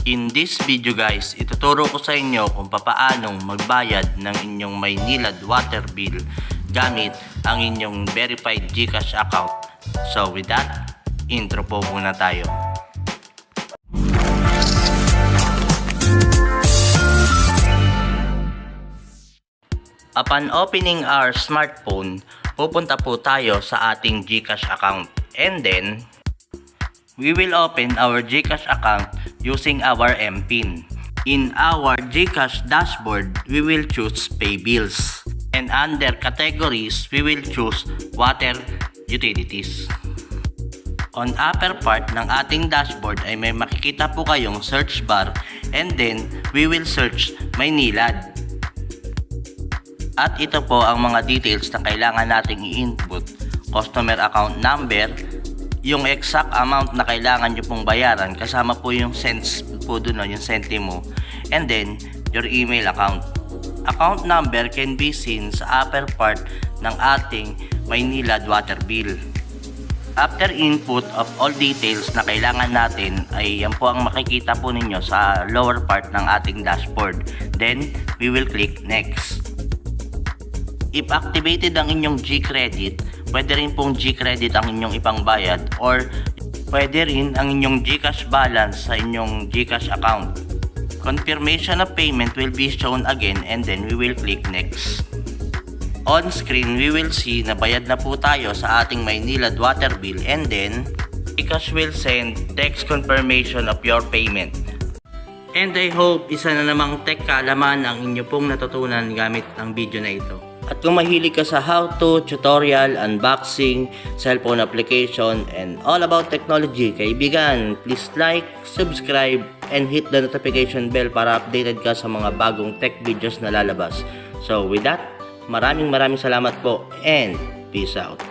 In this video guys, ituturo ko sa inyo kung papaanong magbayad ng inyong Maynilad water bill gamit ang inyong verified GCash account. So with that, intro po muna tayo. Upon opening our smartphone, pupunta po tayo sa ating GCash account and then we will open our GCash account using our MPIN. In our GCash dashboard, we will choose Pay Bills. And under categories, we will choose Water Utilities. On upper part ng ating dashboard ay may makikita po kayong search bar and then we will search Maynilad. At ito po ang mga details na kailangan nating i-input. Customer account number, yung exact amount na kailangan nyo pong bayaran, kasama po yung cents po dun, yung centimo, and then your email account. Account number can be seen sa upper part ng ating Maynilad water bill. After input of all details na kailangan natin ay yan po ang makikita po ninyo sa lower part ng ating dashboard. Then we will click next. If activated ang inyong G-Credit, pwede rin pong G-Credit ang inyong ipangbayad or pwede rin ang inyong GCash balance sa inyong GCash account. Confirmation of payment will be shown again and then we will click next. On screen, we will see na bayad na po tayo sa ating Maynilad water bill and then GCash will send text confirmation of your payment. And I hope isa na namang tech kaalaman ang inyo pong natutunan gamit ang video na ito. At kung mahilig ka sa how-to, tutorial, unboxing, cellphone application, and all about technology, kaibigan, please like, subscribe, and hit the notification bell para updated ka sa mga bagong tech videos na lalabas. So with that, maraming salamat po and peace out.